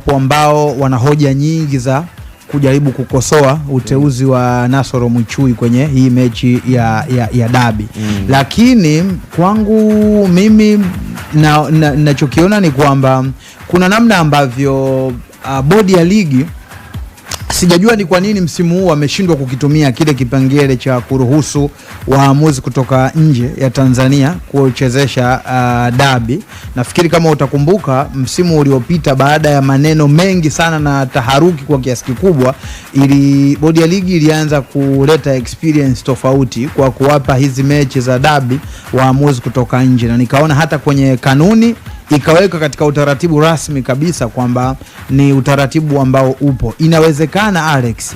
ambao wana hoja nyingi za kujaribu kukosoa uteuzi wa Nasoro Muchui kwenye hii mechi ya dabi. Lakini kwangu mimi nachokiona ni kwamba kuna namna ambavyo bodi ya ligi, sijajua ni kwa nini msimu huu wameshindwa kukitumia kile kipengele cha kuruhusu waamuzi kutoka nje ya Tanzania kuchezesha dabi. Nafikiri kama utakumbuka msimu uliopita, baada ya maneno mengi sana na taharuki kwa kiasi kikubwa, bodi ya ligi ilianza kuleta experience tofauti kwa kuwapa hizi mechi za dabi waamuzi kutoka nje, na nikaona hata kwenye kanuni ikaweka katika utaratibu rasmi kabisa kwamba ni utaratibu ambao upo. Inawezekana Alex,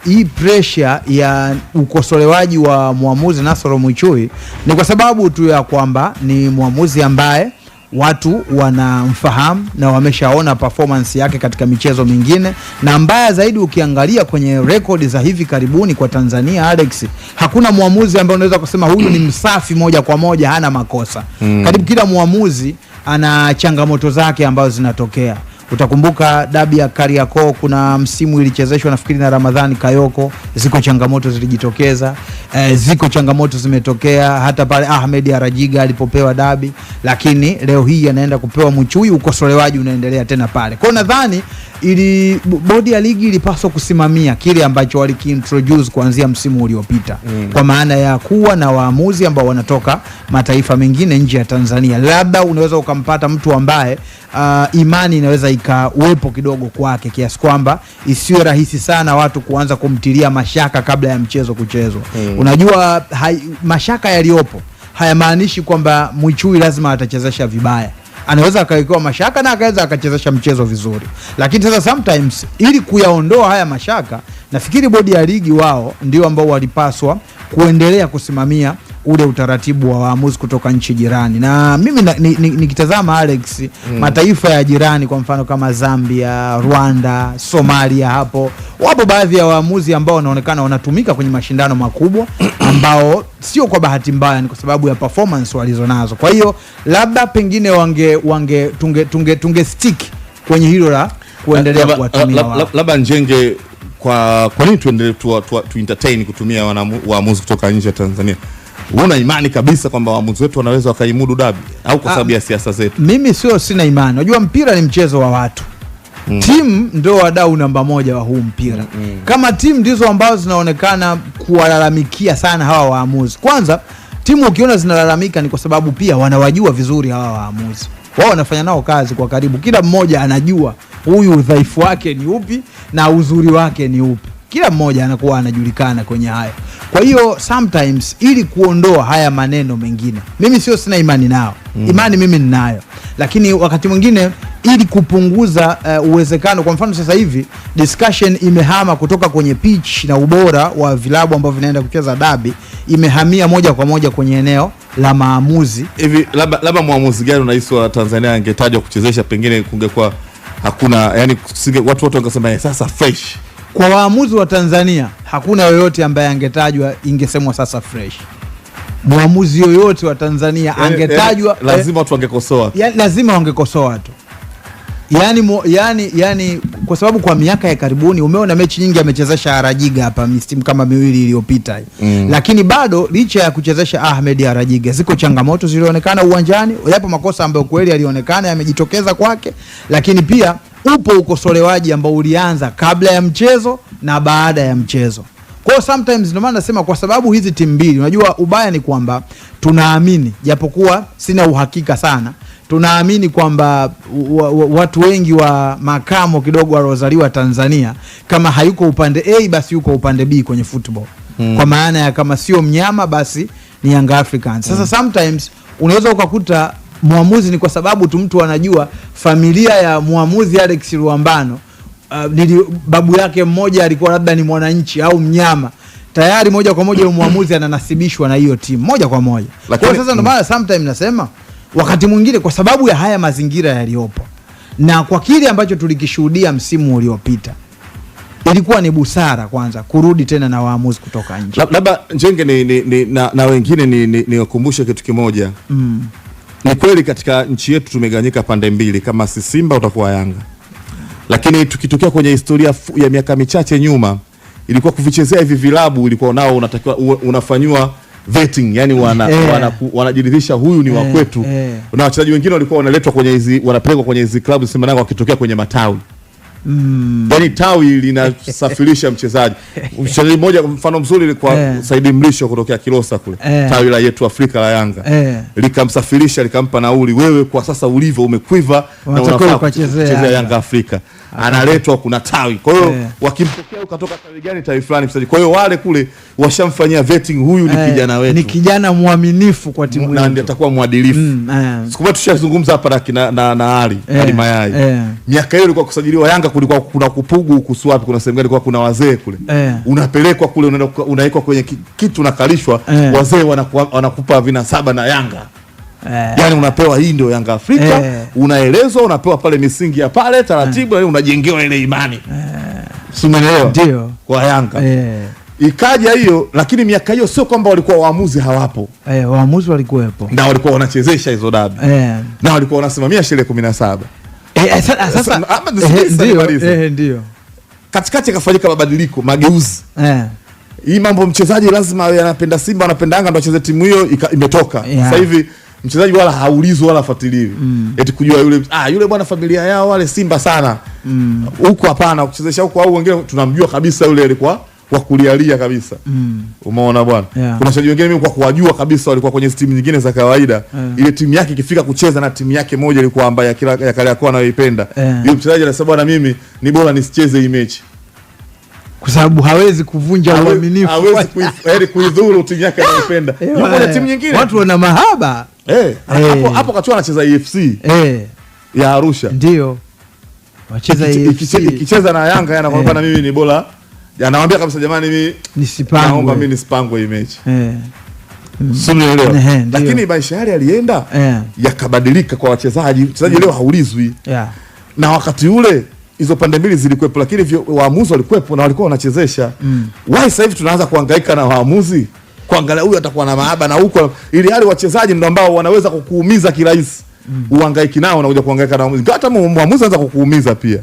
hii pressure ya ukosolewaji wa muamuzi Nasoro Muchui ni kwa sababu tu ya kwamba ni muamuzi ambaye watu wanamfahamu na wameshaona performance yake katika michezo mingine, na mbaya zaidi ukiangalia kwenye rekodi za hivi karibuni kwa Tanzania Alex, hakuna muamuzi ambaye unaweza kusema huyu ni msafi moja kwa moja, hana makosa. Karibu kila muamuzi ana changamoto zake ambazo zinatokea. Utakumbuka dabi ya Kariakoo, kuna msimu ilichezeshwa nafikiri na Ramadhani Kayoko, ziko changamoto zilijitokeza, ziko changamoto zimetokea hata pale Ahmed Arajiga alipopewa dabi, lakini leo hii anaenda kupewa Muchui, ukosolewaji unaendelea tena pale. Kwa nadhani bodi ya ligi ilipaswa kusimamia kile ambacho walikiintroduce kuanzia msimu uliopita, kwa maana ya kuwa na waamuzi ambao wanatoka mataifa mengine nje ya Tanzania. Labda unaweza ukampata mtu ambaye imani inaweza ikawepo kidogo kwake kiasi kwamba isiwe rahisi sana watu kuanza kumtilia mashaka kabla ya mchezo kuchezwa. Unajua mashaka yaliopo hayamaanishi kwamba Muchui lazima atachezesha vibaya. Anaweza akawekewa mashaka na akaweza akachezesha mchezo vizuri. Lakini sasa sometimes ili kuyaondoa haya mashaka, nafikiri bodi ya ligi wao ndio ambao walipaswa kuendelea kusimamia ule utaratibu wa waamuzi kutoka nchi jirani. Na mimi nikitazama Alex, mataifa ya jirani kwa mfano kama Zambia, Rwanda, Somalia, hapo wapo baadhi ya waamuzi ambao wanaonekana wanatumika kwenye mashindano makubwa ambao sio kwa bahati mbaya, ni kwa sababu ya performance walizonazo. Kwa hiyo labda pengine tunge stick kwenye hilo la kuendelea kuwatumia wao. Labda Njenge, kwa nini tuendelee tu entertain kutumia waamuzi kutoka nje ya Tanzania? Una imani kabisa kwamba waamuzi wetu wanaweza wakaimudu dabi, au kwa sababu ya siasa zetu? Mimi sina imani. Unajua mpira ni mchezo wa watu. Timu ndio wadau namba moja wa huu mpira. Kama timu ndizo ambazo zinaonekana kuwalalamikia sana hawa waamuzi. Kwanza, timu ukiona zinalalamika ni kwa sababu pia wanawajua vizuri hawa waamuzi. Wao wanafanya nao kazi kwa karibu. Kila mmoja anajua huyu udhaifu wake ni upi na uzuri wake ni upi. Kila mmoja anakuwa anajulikana kwenye hayo. Kwa hiyo sometimes ili kuondoa haya maneno mengine, mimi sina imani nao. Imani mimi ninayo. Lakini wakati mwingine ili kupunguza uwezekano, kwa mfano sasa hivi discussion imehama kutoka kwenye pitch na ubora wa vilabu ambao vinaenda kucheza dabi, imehamia moja kwa moja kwenye eneo la maamuzi. Hivi labda muamuzi gani unahisi wa Tanzania angetajwa kuchezesha, pengine kungekuwa hakuna, yani watu wote wangesema sasa fresh? Kwa waamuzi wa Tanzania hakuna yoyote ambaye angetajwa ingesemwa sasa fresh. Muamuzi yoyote wa Tanzania angetajwa, lazima watu wangekosoa. Lazima wangekosoa tu. Yani kwa sababu kwa miaka ya karibuni umeona mechi nyingi amechezesha Arajiga hapa misimu kama miwili iliyopita. Lakini bado licha ya kuchezesha Ahmed Arajiga, ziko changamoto zilionekana uwanjani, yapo makosa ambayo kweli yalionekana yamejitokeza kwake, lakini pia upo ukosolewaji ambao ulianza kabla ya mchezo na baada ya mchezo. Kwa sometimes ndio maana nasema, kwa sababu hizi timu mbili, unajua ubaya ni kwamba tunaamini, japokuwa sina uhakika sana, tunaamini kwamba watu wengi wa makamo kidogo waliozaliwa Tanzania, kama hayuko upande A basi yuko upande B kwenye football. Kwa maana ya kama sio mnyama basi ni Young Africans. Sasa sometimes unaweza ukakuta muamuzi ni kwa sababu tu mtu anajua familia ya muamuzi Alex Ruambano, babu yake mmoja alikuwa labda ni mwananchi au mnyama, tayari moja kwa moja muamuzi ananasibishwa na hiyo timu moja kwa moja. Kwa sasa ndio maana sometimes nasema wakati mwingine kwa sababu ya haya mazingira yaliopo na kwa kile ambacho tulikishuhudia msimu uliopita, ilikuwa ni busara kwanza kurudi tena na waamuzi kutoka nje. Labda Njenge na wengine ni wakumbushe kitu kimoja. Ni kweli katika nchi yetu tumegawanyika pande mbili, kama si Simba utakuwa Yanga. Lakini tukitokea kwenye historia ya miaka michache nyuma, ilikuwa kuvichezea hivi vilabu ilikuwa nao unatakiwa unafanywa vetting, yani wanajiridhisha huyu ni wa kwetu. Na wachezaji wengine walikuwa wanaletwa kwenye hizi, wanapelekwa kwenye hizi klabu Simba Yanga wakitokea kwenye matawi. Yani tawi linasafirisha mchezaji. Mchezaji mmoja mfano mzuri ilikuwa Saidi Mlisho kutokea Kilosa kule. Tawi la Yetu Afrika la Yanga. Likamsafirisha, likampa nauli, wewe kwa sasa ulivyo umekwiva na unafaa kuchezea Yanga Afrika. Analetwa kuna tawi. Kwa hiyo wakimpokea ukatoka tawi gani tawi fulani mchezaji. Kwa hiyo wale kule washamfanyia vetting, huyu ni kijana wetu. Ni kijana muaminifu kwa timu yetu. Na ndiye atakuwa mwadilifu. Siku moja tushazungumza hapa na Ali Mayai. Miaka hiyo ilikuwa kusajiliwa Yanga kulikuwa kuna kupugu kusuapi, kuna sehemu gani kulikuwa kuna wazee kule. Unapelekwa kule, unawekwa kwenye kitu unakalishwa, wazee wanakupa vinasaba na Yanga. Yani unapewa hii ndio Yanga Afrika, unaelezwa, unapewa pale misingi ya pale taratibu, unajengewa ile imani. Umeelewa? Ndio. Kwa Yanga. Ikaja hiyo, lakini miaka hiyo sio kwamba walikuwa waamuzi hawapo. Waamuzi walikuwepo. Na walikuwa wanachezesha hizo dabi. Na walikuwa wanasimamia sheria 17. Sasa ndio. Katikati kafanyika mabadiliko, mageuzi. Hii mambo mchezaji lazima anapenda Simba, anapenda Yanga ndio acheze timu hiyo imetoka. Sasa hivi mchezaji wala haulizwi wala fuatiliwi. Eti kujua yule bwana familia yao wale Simba sana. Huko hapana, kuchezesha huko au wengine tunamjua kabisa yule alikuwa wa kulialia kabisa. Umeona bwana? Kuna wachezaji wengine mimi kwa kuwajua kabisa walikuwa kwenye timu nyingine za kawaida. Ile timu yake ikifika kucheza na timu yake moja ilikuwa ambaye ya kale yako anayoipenda. Yule mchezaji anasema bwana, mimi ni bora nisicheze hii mechi. Kwa sababu hawezi kuvunja uaminifu. Hawezi kuidhuru timu yake anayoipenda. Yuko kwenye timu nyingine. Watu wana mahaba. Hapo kachua anacheza EFC. Ya Arusha. Ndio. Wacheza EFC. Ikicheza na Yanga anakwambia mimi ni bora. Anamwambia kabisa jamani, mimi nisipangwe. Naomba mimi nisipangwe hii mechi. Simuelewa. Lakini maisha yale yalienda yakabadilika kwa wachezaji. Mchezaji leo haulizwi. Na wakati ule hizo pande mbili zilikuwepo, lakini waamuzi walikuwepo na walikuwa wanachezesha. Why sasa hivi tunaanza kuhangaika na waamuzi? Kuangalia huyu atakuwa na mahaba na huko, ili hali wachezaji ndio ambao wanaweza kukuumiza kirahisi. Uhangaiki nao unakuja kuhangaika na waamuzi. Hata mwamuzi anaweza kukuumiza pia.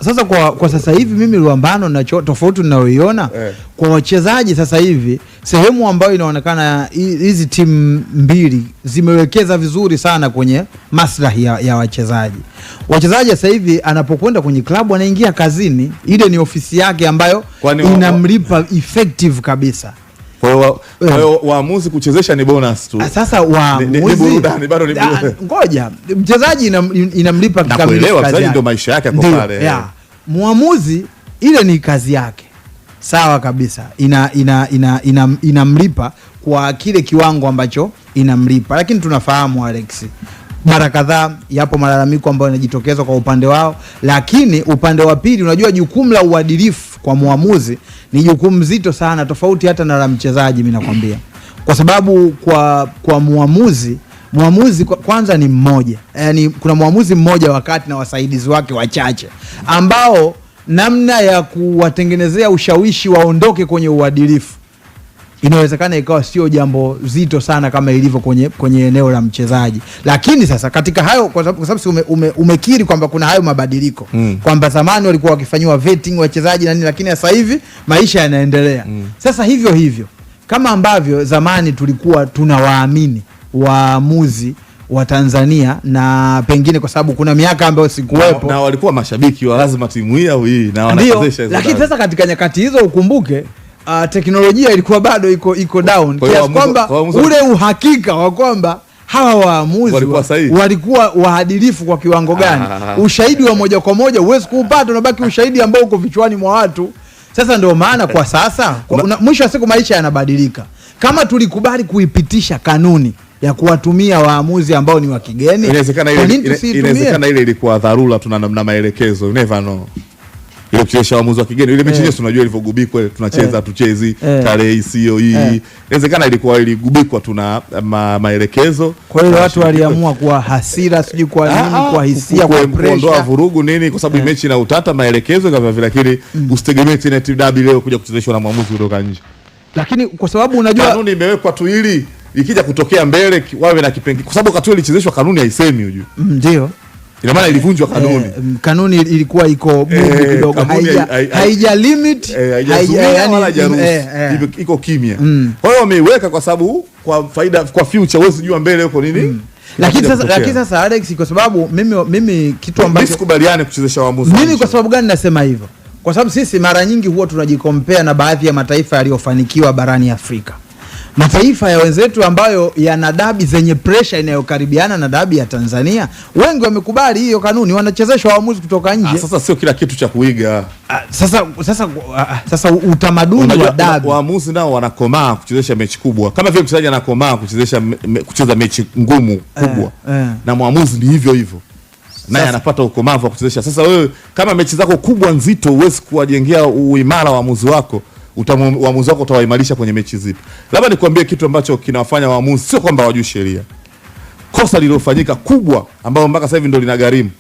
Sasa kwa sasa hivi mimi Luambano na tofauti ninayoiona kwa wachezaji sasa hivi, sehemu ambayo inaonekana hizi timu mbili zimewekeza vizuri sana kwenye maslahi ya wachezaji. Wachezaji sasa hivi anapokwenda kwenye klabu anaingia kazini, ile ni ofisi yake ambayo inamlipa effective kabisa. Kwa hiyo waamuzi kuchezesha ni bonus tu. Sasa waamuzi burudani bado ni burudani. Ngoja, mchezaji inamlipa kikamilifu. Mchezaji ndio maisha yake kwa pale. Muamuzi ile ni kazi yake. Sawa kabisa. Inamlipa kwa kile kiwango ambacho inamlipa. Lakini tunafahamu Alex, mara kadhaa yapo malalamiko ambayo yanajitokeza kwa upande wao, lakini upande wa pili unajua jukumu la uadilifu kwa muamuzi ni jukumu zito sana, tofauti hata na la mchezaji mimi nakwambia. Kwa sababu kwa muamuzi kwanza ni mmoja. Yaani kuna muamuzi mmoja wakati na wasaidizi wake wachache ambao namna ya kuwatengenezea ushawishi waondoke kwenye uadilifu inawezekana ikawa sio jambo zito sana kama ilivyo kwenye eneo la mchezaji. Lakini sasa katika hayo, kwa sababu umekiri kwamba kuna hayo mabadiliko, kwamba zamani walikuwa wakifanywa vetting wachezaji na nini, lakini sasa hivi maisha yanaendelea. Sasa hivyo kama ambavyo zamani tulikuwa tunawaamini waamuzi wa Tanzania, na pengine kwa sababu kuna miaka ambayo sikuwepo na walikuwa mashabiki wa lazima timu hii au hii na wanachezesha hizo. Lakini sasa katika nyakati hizo ukumbuke teknolojia ilikuwa bado iko down, kiasi kwamba ule uhakika wa kwamba hawa waamuzi walikuwa waadilifu kwa kiwango gani, ushahidi wa moja kwa moja huwezi kuupata, unabaki ushahidi ambao uko vichwani mwa watu. Sasa ndio maana kwa sasa mwisho wa siku maisha yanabadilika. Kama tulikubali kuipitisha kanuni ya kuwatumia waamuzi ambao ni wa kigeni, inawezekana ile ilikuwa dharura, tuna maelekezo, you never know. Ile kuchezesha waamuzi wa kigeni ile mechi yetu tunajua ilivyogubikwa, tunacheza tuchezi tarehe sio hii. Inawezekana iligubikwa, tuna maelekezo. Kwa hiyo watu waliamua kwa hasira, sijui kwa nini, kwa hisia, kwa pressure, kuondoa vurugu nini, kwa sababu mechi na utata, maelekezo kama vile. Lakini usitegemee tena dabi leo kuja kuchezeshwa na mwamuzi kutoka nje. Lakini kwa sababu unajua kanuni imewekwa tu ili ikija kutokea mbele wawe na kipengele, kwa sababu wakati ilichezeshwa kanuni haisemi ujue. Ndio. Ina maana ilivunjwa kanuni. Kanuni ilikuwa iko bubu kidogo, haija limit, iko kimya. Kwa hiyo wameiweka kwa sababu kwa faida, kwa future wewe jua mbele huko nini. Lakini sasa Alex, kwa sababu mimi kitu ambacho sikubaliane kuchezesha waamuzi. Mimi kwa sababu gani nasema hivyo? Kwa sababu sisi mara nyingi huwa tunajikompea na baadhi ya mataifa yaliyofanikiwa barani Afrika. Mataifa ya wenzetu ambayo yana dabi zenye pressure inayokaribiana na dabi ya Tanzania, wengi wamekubali hiyo kanuni, wanachezeshwa waamuzi kutoka nje. Sasa sio kila kitu cha kuiga. Sasa utamaduni wa dabi, waamuzi nao wanakomaa kuchezesha mechi kubwa, kama vile mchezaji anakomaa kucheza mechi ngumu kubwa. Na mwamuzi ni hivyo hivyo, naye anapata ukomavu wa kuchezesha. Sasa wewe kama mechi zako kubwa nzito, huwezi kuwajengea uimara waamuzi wako, waamuzi wako utawaimarisha kwenye mechi zipi? Labda nikwambie kitu ambacho kinawafanya waamuzi, sio kwamba hawajui sheria. Kosa lililofanyika kubwa ambalo mpaka sasa hivi ndio linagharimu.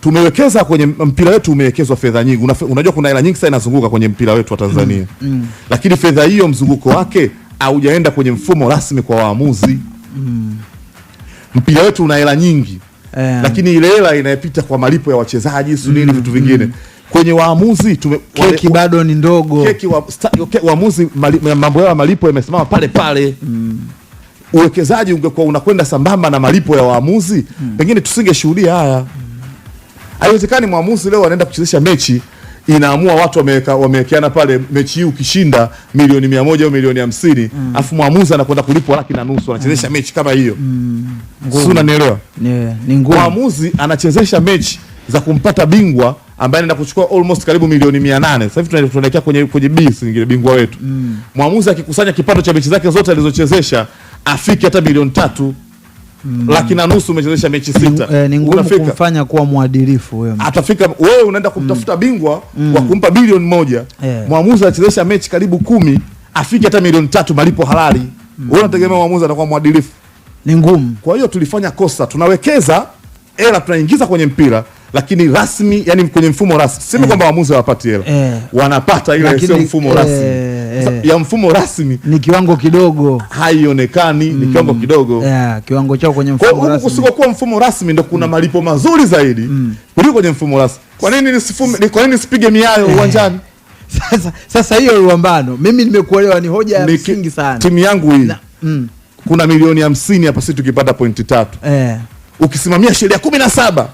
Tumewekeza kwenye mpira wetu, umewekezwa fedha nyingi. Unajua kuna hela nyingi sana inazunguka kwenye mpira wetu wa Tanzania. Lakini fedha hiyo mzunguko wake haujaenda kwenye mfumo rasmi kwa waamuzi. Mpira wetu una hela nyingi. Lakini ile hela inayopita kwa malipo ya wachezaji, sunini, vitu vingine. Kwenye waamuzi keki bado ni ndogo. Waamuzi mambo yao ya malipo yamesimama pale pale. Uwekezaji ungekuwa unakwenda sambamba na malipo ya waamuzi, pengine tusingeshuhudia haya. Haiwezekani mwamuzi leo anaenda kuchezesha mechi, inaamua watu wamewekeana pale, mechi hii ukishinda milioni 100 au milioni 50, afu mwamuzi anakwenda kulipwa 1,500,000 anachezesha mechi kama hiyo. Sio, unanielewa? Ni ngumu. Mwamuzi anachezesha mechi za kumpata bingwa ambaye anaenda kuchukua almost karibu milioni 800. Sasa hivi tunaelekea kwenye bisi nyingine, bingwa wetu. Mwamuzi akikusanya kipato cha mechi zake zote alizochezesha afike hata milioni 3. 1,500,000 umechezesha mechi 6. Ni ngumu kumfanya kuwa mwadilifu wewe. Atafika wewe unaenda kumtafuta bingwa wa kumpa bilioni 1. Mwamuzi anachezesha mechi karibu 10 afike hata milioni 3 malipo halali. Wewe unategemea mwamuzi atakuwa mwadilifu? Ni ngumu. Kwa hiyo tulifanya kosa. Tunawekeza hela, tunaingiza kwenye mpira, lakini rasmi, yani kwenye mfumo rasmi. Sema kwamba waamuzi hawapati hela. Wanapata, ile sio mfumo rasmi. Ya mfumo rasmi ni kiwango kidogo, haionekani. Ni kiwango kidogo. Kiwango chao kwenye mfumo rasmi. Kusikokuwa mfumo rasmi ndio kuna malipo mazuri zaidi kuliko kwenye mfumo rasmi. Kwa nini nisipige miayo uwanjani? Sasa hiyo Luambano, mimi nimekuelewa, ni hoja ya msingi sana. Timu yangu hii kuna milioni 50 hapa, sisi tukipata pointi 3. Ukisimamia sheria 17,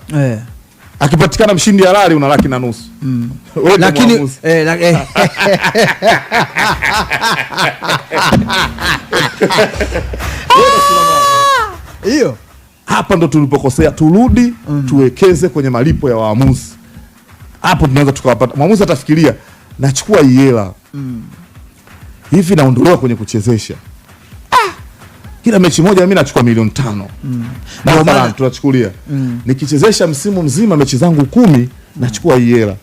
akipatikana mshindi halali una 1,500,000. Lakini hiyo hapa ndo tulipokosea. Turudi tuwekeze kwenye malipo ya waamuzi. Hapo tunaweza tukawapata. Mwamuzi atafikiria, nachukua hela hivi naondolewa kwenye kuchezesha. Kila mechi moja mimi nachukua milioni 5. Na maana tunachukulia nikichezesha msimu mzima mechi zangu 10 nachukua hii hela.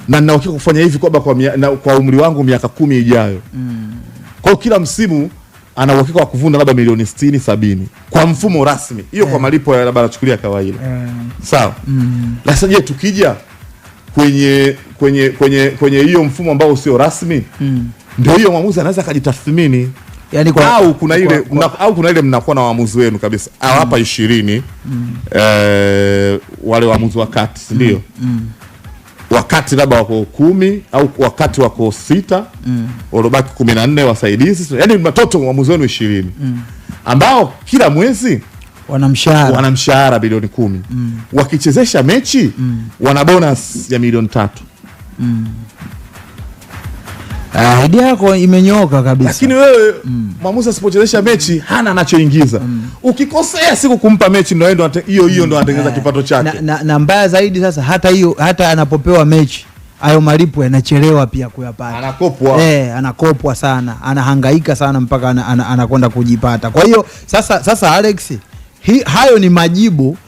Na nina uhakika kufanya hivi kwa umri wangu miaka 10 ijayo. Kwa hiyo kila msimu ana uhakika wa kuvuna labda milioni 60 70 kwa mfumo rasmi. Hiyo kwa malipo ya labda nachukulia kawaida. Sawa. Sasa je, tukija kwenye hiyo mfumo ambao sio rasmi, ndio hiyo mwamuzi anaweza kujitathmini. Yani au kuna ile mnakuwa na waamuzi wenu kabisa. Hapa 20 wale waamuzi wakati, ndio. Wakati labda wako 10 au wakati wako 6, walobaki 14 wasaidizi. Yaani mtoto waamuzi wenu 20 ambao kila mwezi wana mshahara bilioni 10. Wakichezesha mechi wana bonus ya milioni 3. Idea yako imenyoka kabisa. Lakini wewe mwamuzi asipochezesha mechi hana anachoingiza. Ukikosea siku kumpa mechi ndio hiyo ndio anatengeneza kipato chake. Na mbaya zaidi sasa, hata anapopewa mechi hayo malipo yanachelewa pia kuyapata. Anakopwa. Anakopwa sana. Anahangaika sana mpaka anakwenda kujipata. Kwa hiyo sasa Alex, hayo ni majibu